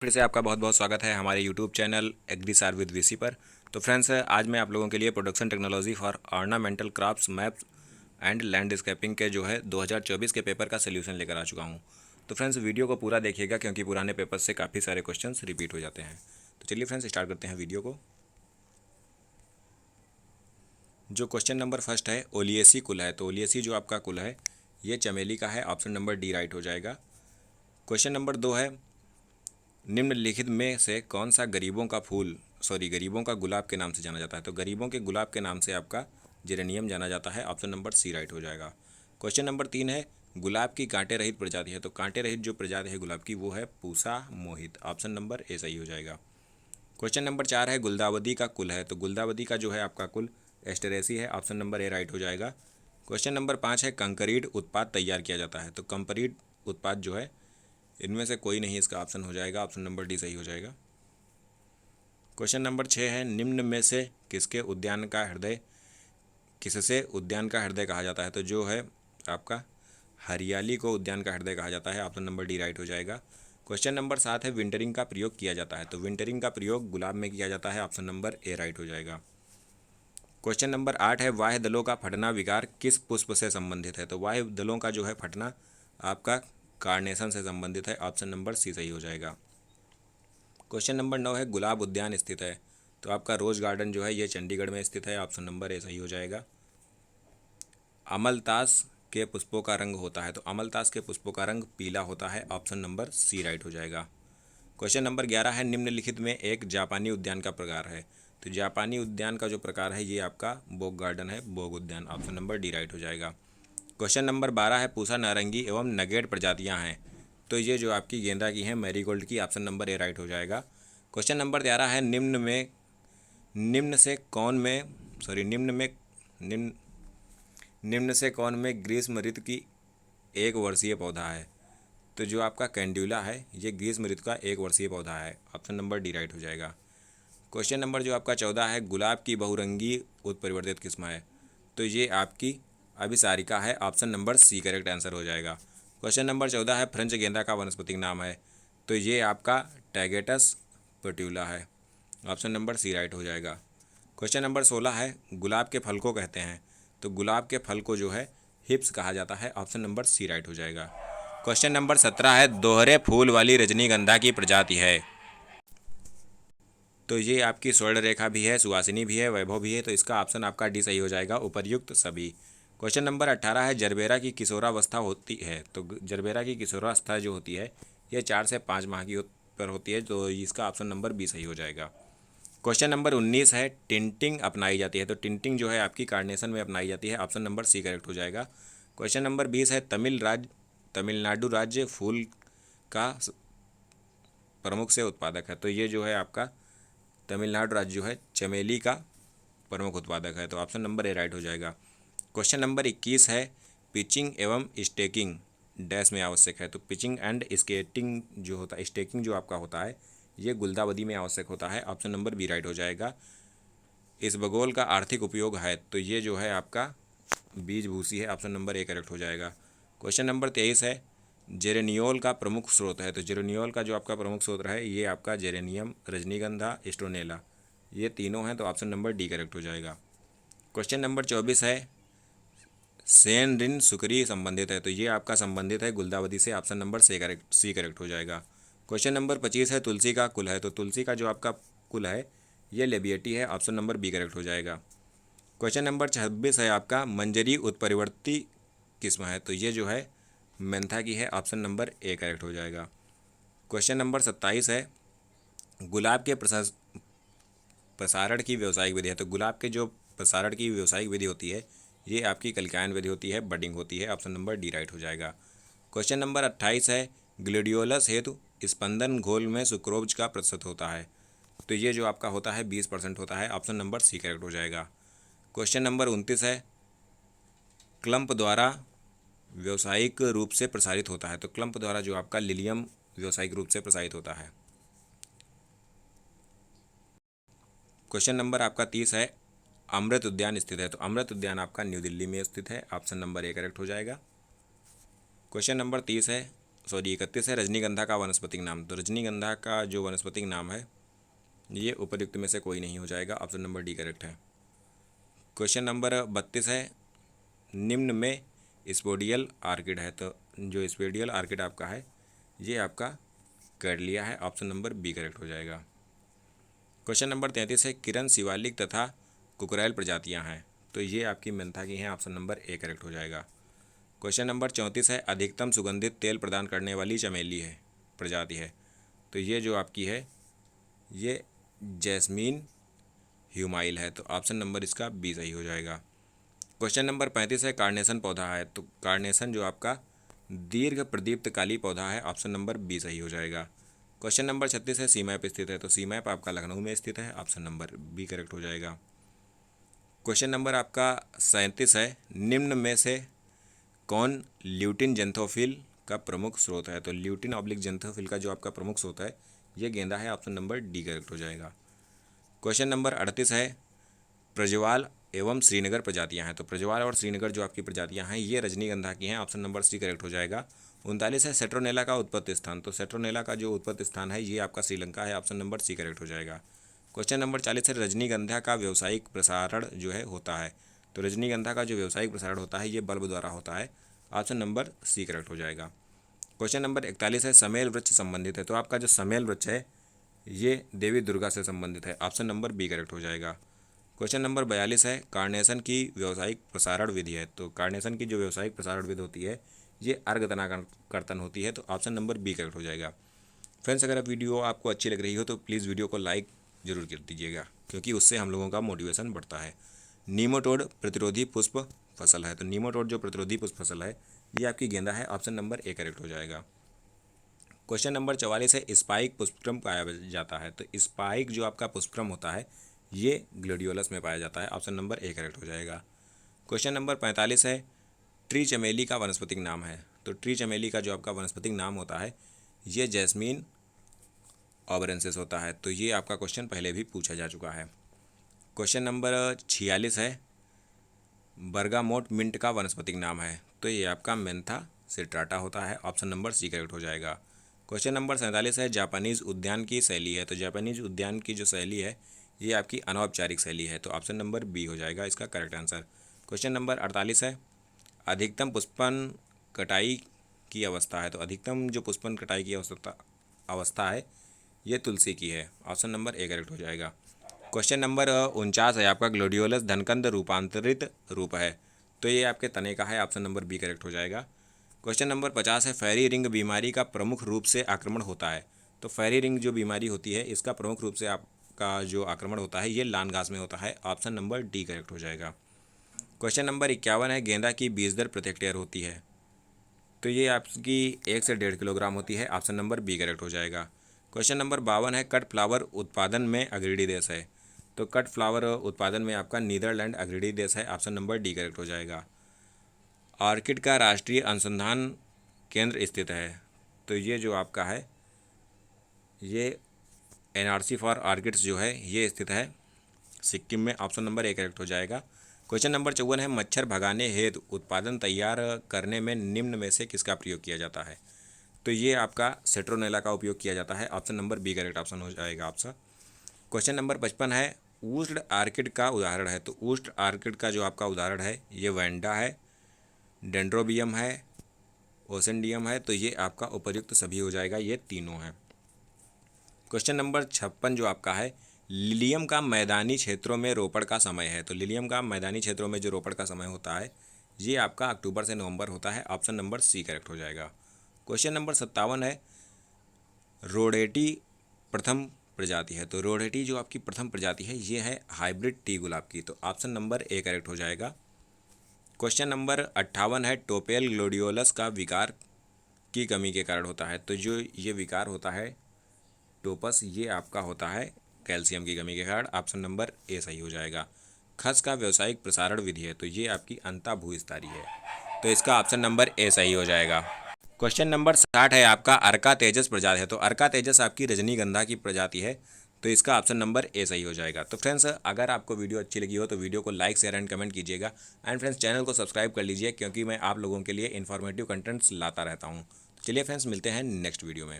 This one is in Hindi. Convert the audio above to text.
फिर से आपका बहुत बहुत स्वागत है हमारे यूट्यूब चैनल एग्रीसार विद वीसी पर। तो फ्रेंड्स, आज मैं आप लोगों के लिए production technology for ornamental crafts maps and landscaping के जो है 2024 के पेपर का सोल्यूशन लेकर आ चुका हूं। तो फ्रेंड्स, वीडियो को पूरा देखिएगा क्योंकि पुराने पेपर से काफ़ी सारे क्वेश्चंस रिपीट हो जाते हैं। तो चलिए फ्रेंड्स, स्टार्ट करते हैं वीडियो को। जो क्वेश्चन नंबर फर्स्ट है, ओलियेसी कुल है। तो ओलियेसी जो आपका कुल है ये चमेली का है। ऑप्शन नंबर डी राइट हो जाएगा। क्वेश्चन नंबर 2 है, निम्नलिखित में से कौन सा गरीबों का गुलाब के नाम से जाना जाता है। तो गरीबों के गुलाब के नाम से आपका जेरेनियम जाना जाता है। ऑप्शन नंबर सी राइट हो जाएगा। क्वेश्चन नंबर 3 है, गुलाब की कांटे रहित प्रजाति है। तो कांटे रहित जो प्रजाति है गुलाब की वो है पूसा मोहित। ऑप्शन नंबर ए सही हो जाएगा। क्वेश्चन नंबर 4 है, गुलदावदी का कुल है। तो गुलदावदी का जो है आपका कुल एस्टेरेसी है। ऑप्शन नंबर ए राइट हो जाएगा। क्वेश्चन नंबर 5 है, कंकरीट उत्पाद तैयार किया जाता है। तो कंकरीट उत्पाद जो है इनमें से कोई नहीं इसका ऑप्शन हो जाएगा। ऑप्शन नंबर डी सही हो जाएगा। क्वेश्चन नंबर 6 है, निम्न में से किससे उद्यान का हृदय कहा जाता है। तो जो है आपका हरियाली को उद्यान का हृदय कहा जाता है। ऑप्शन नंबर डी राइट हो जाएगा। क्वेश्चन नंबर 7 है, विंटरिंग का प्रयोग किया जाता है। तो विंटरिंग का प्रयोग गुलाब में किया जाता है। ऑप्शन नंबर ए राइट हो जाएगा। क्वेश्चन नंबर 8 है, वाह्य दलों का फटना विकार किस पुष्प से संबंधित है। तो वाह्य दलों का जो है फटना आपका कार्नेशन से संबंधित है। ऑप्शन नंबर सी सही हो जाएगा। क्वेश्चन नंबर 9 है, गुलाब उद्यान स्थित है। तो आपका रोज गार्डन जो है ये चंडीगढ़ में स्थित है। ऑप्शन नंबर ए सही हो जाएगा। अमलतास के पुष्पों का रंग होता है। तो अमलतास के पुष्पों का रंग पीला होता है। ऑप्शन नंबर सी राइट हो जाएगा। क्वेश्चन नंबर 11 है, निम्नलिखित में एक जापानी उद्यान का प्रकार है। तो जापानी उद्यान का जो प्रकार है ये आपका बोग गार्डन है, बोग उद्यान। ऑप्शन नंबर डी राइट हो जाएगा। क्वेश्चन नंबर 12 है, पूसा नारंगी एवं नगेट प्रजातियां हैं। तो ये जो आपकी गेंदा की हैं, मैरीगोल्ड की। ऑप्शन नंबर ए राइट हो जाएगा। क्वेश्चन नंबर 13 है, निम्न से कौन में सॉरी निम्न से कौन में ग्रीष्म ऋतु की एक वर्षीय पौधा है। तो जो आपका कैंड्यूला है ये ग्रीष्म ऋतु का एक वर्षीय पौधा है। ऑप्शन नंबर डी राइट हो जाएगा। क्वेश्चन नंबर जो आपका 14 है, गुलाब की बहुरंगी उत्परिवर्तित किस्म है। तो ये आपकी अभिसारिका है। Option number C correct answer हो जाएगा। क्वेश्चन नंबर 14 है, फ्रेंच गेंदा का वानस्पतिक नाम है। तो ये आपका टैगेटस पेट्यूला है। ऑप्शन नंबर सी राइट हो जाएगा। क्वेश्चन नंबर 16 है, गुलाब के फल को कहते हैं। तो गुलाब के फल को जो है हिप्स कहा जाता है। ऑप्शन नंबर सी राइट हो जाएगा। क्वेश्चन नंबर 17 है, दोहरे फूल वाली रजनीगंधा की प्रजाति है। तो ये आपकी स्वर्ण रेखा भी है, सुवासिनी भी है, वैभव भी है। तो इसका ऑप्शन आपका डी सही हो जाएगा, उपर्युक्त सभी। क्वेश्चन नंबर 18 है, जरबेरा की किशोरावस्था होती है। तो जरबेरा की किशोरावस्था जो होती है ये 4 से 5 माह की पर होती है। तो इसका ऑप्शन नंबर बी सही हो जाएगा। क्वेश्चन नंबर 19 है, टिंटिंग अपनाई जाती है। तो टिंटिंग जो है आपकी कार्नेशन में अपनाई जाती है। ऑप्शन नंबर सी करेक्ट हो जाएगा। क्वेश्चन नंबर 20 है, तमिलनाडु राज्य फूल का प्रमुख से उत्पादक है। तो ये जो है आपका तमिलनाडु राज्य जो है चमेली का प्रमुख उत्पादक है। तो ऑप्शन नंबर ए राइट हो जाएगा। क्वेश्चन नंबर 21 है, पिचिंग एवं स्टेकिंग डैश में आवश्यक है। तो पिचिंग एंड स्केटिंग जो होता है, स्टेकिंग जो आपका होता है ये गुलदावदी में आवश्यक होता है। ऑप्शन नंबर बी राइट हो जाएगा। इसबगोल का आर्थिक उपयोग है। तो ये जो है आपका बीज भूसी है। ऑप्शन नंबर ए करेक्ट हो जाएगा। क्वेश्चन नंबर 23 है, जेरेनियोल का प्रमुख स्रोत है। तो जेरेनियोल का जो आपका प्रमुख स्रोत है ये आपका जेरेनियम, रजनीगंधा, स्ट्रोनेला, ये तीनों हैं। तो ऑप्शन नंबर डी करेक्ट हो जाएगा। क्वेश्चन नंबर 24 है, सेन रिन सुकरी संबंधित है। तो ये आपका संबंधित है गुलदावदी से। ऑप्शन नंबर सी करेक्ट हो जाएगा। क्वेश्चन नंबर 25 है, तुलसी का कुल है। तो तुलसी का जो आपका कुल है ये लेबिएटी है। ऑप्शन नंबर बी करेक्ट हो जाएगा। क्वेश्चन नंबर 26 है आपका, मंजरी उत्परिवर्ती किस्म है। तो ये जो है मेंथा की है। ऑप्शन नंबर ए करेक्ट हो जाएगा। क्वेश्चन नंबर 27 है, गुलाब के प्रसारण की व्यावसायिक विधि है। तो गुलाब के जो प्रसारण की व्यावसायिक विधि होती है ये आपकी कलिकायन विधि होती है, बडिंग होती है। ऑप्शन नंबर डी राइट हो जाएगा। क्वेश्चन नंबर 28 है, ग्लेडियोलस हेतु स्पंदन घोल में सुक्रोज का प्रतिशत होता है। तो ये जो आपका होता है 20% होता है। ऑप्शन नंबर सी करेक्ट हो जाएगा। क्वेश्चन नंबर 29 है, क्लम्प द्वारा व्यावसायिक रूप से प्रसारित होता है। तो क्लम्प द्वारा जो आपका लिलियम व्यावसायिक रूप से प्रसारित होता है। क्वेश्चन नंबर आपका 30 है, अमृत उद्यान स्थित है। तो अमृत उद्यान आपका न्यू दिल्ली में स्थित है। ऑप्शन नंबर ए करेक्ट हो जाएगा। क्वेश्चन नंबर 30 है, सॉरी 31 है रजनीगंधा का वानस्पतिक नाम। तो रजनीगंधा का जो वानस्पतिक नाम है ये उपर्युक्त में से कोई नहीं हो जाएगा, ऑप्शन नंबर डी करेक्ट है। क्वेश्चन नंबर 32 है निम्न में स्पोडियल आर्किड है। तो जो स्पोडियल आर्किड आपका है ये आपका कैडलिया है, ऑप्शन नंबर बी करेक्ट हो जाएगा। क्वेश्चन नंबर 33 है किरण शिवालिक तथा कुकुरैल प्रजातियां हैं। तो ये आपकी मेंथा की हैं, ऑप्शन नंबर ए करेक्ट हो जाएगा। क्वेश्चन नंबर 34 है अधिकतम सुगंधित तेल प्रदान करने वाली चमेली है प्रजाति है। तो ये जो आपकी है ये जैस्मीन ह्यूमाइल है, तो ऑप्शन नंबर इसका बी सही हो जाएगा। क्वेश्चन नंबर 35 है कार्नेशन पौधा है। तो कार्नेशन जो आपका दीर्घ प्रदीप्त काली पौधा है, ऑप्शन नंबर बी सही हो जाएगा। क्वेश्चन नंबर 36 है सी मैप स्थित है। तो सी मैप आपका लखनऊ में स्थित है, ऑप्शन नंबर बी करेक्ट हो जाएगा। क्वेश्चन नंबर आपका 37 है निम्न में से कौन ल्यूटिन जेंथोफिल का प्रमुख स्रोत है। तो ल्यूटिन ऑब्लिक जेंथोफिल का जो आपका प्रमुख स्रोत है ये गेंदा है, ऑप्शन नंबर डी करेक्ट हो जाएगा। क्वेश्चन नंबर 38 है प्रज्वाल एवं श्रीनगर प्रजातियां हैं। तो प्रज्वाल और श्रीनगर जो आपकी प्रजातियां हैं ये रजनीगंधा की हैं, ऑप्शन नंबर सी करेक्ट हो जाएगा। 39 है सेट्रोनेला का उत्पत्ति स्थान। तो सेट्रोनेला का जो उत्पत्ति स्थान है ये आपका श्रीलंका है, ऑप्शन नंबर सी करेक्ट हो जाएगा। क्वेश्चन नंबर 40 है रजनीगंधा का व्यावसायिक प्रसारण जो है होता है। तो रजनीगंधा का जो व्यावसायिक प्रसारण होता है ये बल्ब द्वारा होता है, ऑप्शन नंबर सी करेक्ट हो जाएगा। क्वेश्चन नंबर 41 है समेल वृक्ष संबंधित है। तो आपका जो समेल वृक्ष है ये देवी दुर्गा से संबंधित है, ऑप्शन नंबर बी करेक्ट हो जाएगा। क्वेश्चन नंबर 42 है कार्नेशन की व्यावसायिक प्रसारण विधि है। तो कार्नेशन की जो व्यावसायिक प्रसारण विधि होती है ये अर्घतना कर्तन होती है, तो ऑप्शन नंबर बी करेक्ट हो जाएगा। फ्रेंड्स अगर वीडियो आपको अच्छी लग रही हो तो प्लीज़ वीडियो को लाइक जरूर कर दीजिएगा, क्योंकि उससे हम लोगों का मोटिवेशन बढ़ता है। नीमाटोड प्रतिरोधी पुष्प फसल है। तो नीमाटोड जो प्रतिरोधी पुष्प फसल है ये आपकी गेंदा है, ऑप्शन नंबर ए करेक्ट हो जाएगा। क्वेश्चन नंबर 44 है स्पाइक पुष्पक्रम पाया जाता है। तो स्पाइक जो आपका पुष्पक्रम होता है ये ग्लेडियोलस में पाया जाता है, ऑप्शन नंबर ए करेक्ट हो जाएगा। क्वेश्चन नंबर 45 है ट्री चमेली का वनस्पतिक नाम है। तो ट्री चमेली का जो आपका वनस्पतिक नाम होता है ये जैस्मीन ऑबरेंसिस होता है। तो ये आपका क्वेश्चन पहले भी पूछा जा चुका है। क्वेश्चन नंबर 46 है बर्गामोट मिंट का वनस्पतिक नाम है। तो ये आपका मेंथा सिट्राटा होता है, ऑप्शन नंबर सी करेक्ट हो जाएगा। क्वेश्चन नंबर 47 है जापानीज उद्यान की शैली है। तो जापानीज उद्यान की जो शैली है ये आपकी अनौपचारिक शैली है, तो ऑप्शन नंबर बी हो जाएगा इसका करेक्ट आंसर। क्वेश्चन नंबर 48 है अधिकतम पुष्पन कटाई की अवस्था है। तो अधिकतम जो पुष्पन कटाई की अवस्था है ये तुलसी की है, ऑप्शन नंबर ए करेक्ट हो जाएगा। क्वेश्चन नंबर 49 है आपका ग्लोडियोलस धनकंद रूपांतरित रूप है। तो ये आपके तने का है, ऑप्शन नंबर बी करेक्ट हो जाएगा। क्वेश्चन नंबर 50 है फेरी रिंग बीमारी का प्रमुख रूप से आक्रमण होता है। तो फेरी रिंग जो बीमारी होती है इसका प्रमुख रूप से आपका जो आक्रमण होता है ये लान घास में होता है, ऑप्शन नंबर डी करेक्ट हो जाएगा। क्वेश्चन नंबर 51 है गेंदा की बीज दर प्रति हेक्टेयर होती है। तो ये आपकी 1 से 1.5 किलोग्राम होती है, ऑप्शन नंबर बी करेक्ट हो जाएगा। क्वेश्चन नंबर 52 है कट फ्लावर उत्पादन में अग्रणी देश है। तो कट फ्लावर उत्पादन में आपका नीदरलैंड अग्रणी देश है, ऑप्शन नंबर डी करेक्ट हो जाएगा। ऑर्किड का राष्ट्रीय अनुसंधान केंद्र स्थित है। तो ये जो आपका है ये एनआरसी फॉर ऑर्किड्स जो है ये स्थित है सिक्किम में, ऑप्शन नंबर ए करेक्ट हो जाएगा। क्वेश्चन नंबर 54 है मच्छर भगाने हेतु उत्पादन तैयार करने में निम्न में से किसका प्रयोग किया जाता है। तो ये आपका सेट्रोनेला का उपयोग किया जाता है, option number B correct option हो जाएगा आपका। क्वेश्चन नंबर 55 है उष्ण आर्किड का उदाहरण है। तो उष्ण आर्किड का जो आपका उदाहरण है ये वैंडा है, डेंड्रोबियम है, ओसेंडियम है। तो ये आपका उपर्युक्त सभी हो जाएगा, ये तीनों हैं। क्वेश्चन नंबर 56 जो आपका है लिलियम का मैदानी क्षेत्रों में रोपण का समय है। तो लिलियम का मैदानी क्षेत्रों में जो रोपण का समय होता है ये आपका अक्टूबर से नवंबर होता है, ऑप्शन नंबर सी करेक्ट हो जाएगा। क्वेश्चन नंबर 57 है रोडेटी प्रथम प्रजाति है। तो रोडेटी जो आपकी प्रथम प्रजाति है ये है हाइब्रिड टी गुलाब की, तो ऑप्शन नंबर ए करेक्ट हो जाएगा। क्वेश्चन नंबर 58 है टोपेल ग्लोडियोलस का विकार की कमी के कारण होता है। तो जो ये विकार होता है टोपस ये आपका होता है कैल्शियम की कमी के कारण, ऑप्शन नंबर ए सही हो जाएगा। खस का व्यावसायिक प्रसारण विधि है। तो ये आपकी अंता भूस्तरी है, तो इसका ऑप्शन नंबर ए सही हो जाएगा। क्वेश्चन नंबर 60 है आपका अर्का तेजस प्रजाति है। तो अर्का तेजस आपकी रजनीगंधा की प्रजाति है, तो इसका ऑप्शन नंबर ए सही हो जाएगा। तो फ्रेंड्स अगर आपको वीडियो अच्छी लगी हो तो वीडियो को लाइक शेयर एंड कमेंट कीजिएगा। एंड फ्रेंड्स चैनल को सब्सक्राइब कर लीजिए, क्योंकि मैं आप लोगों के लिए इन्फॉर्मेटिव कंटेंट्स लाता रहता हूँ। चलिए फ्रेंड्स, मिलते हैं नेक्स्ट वीडियो में।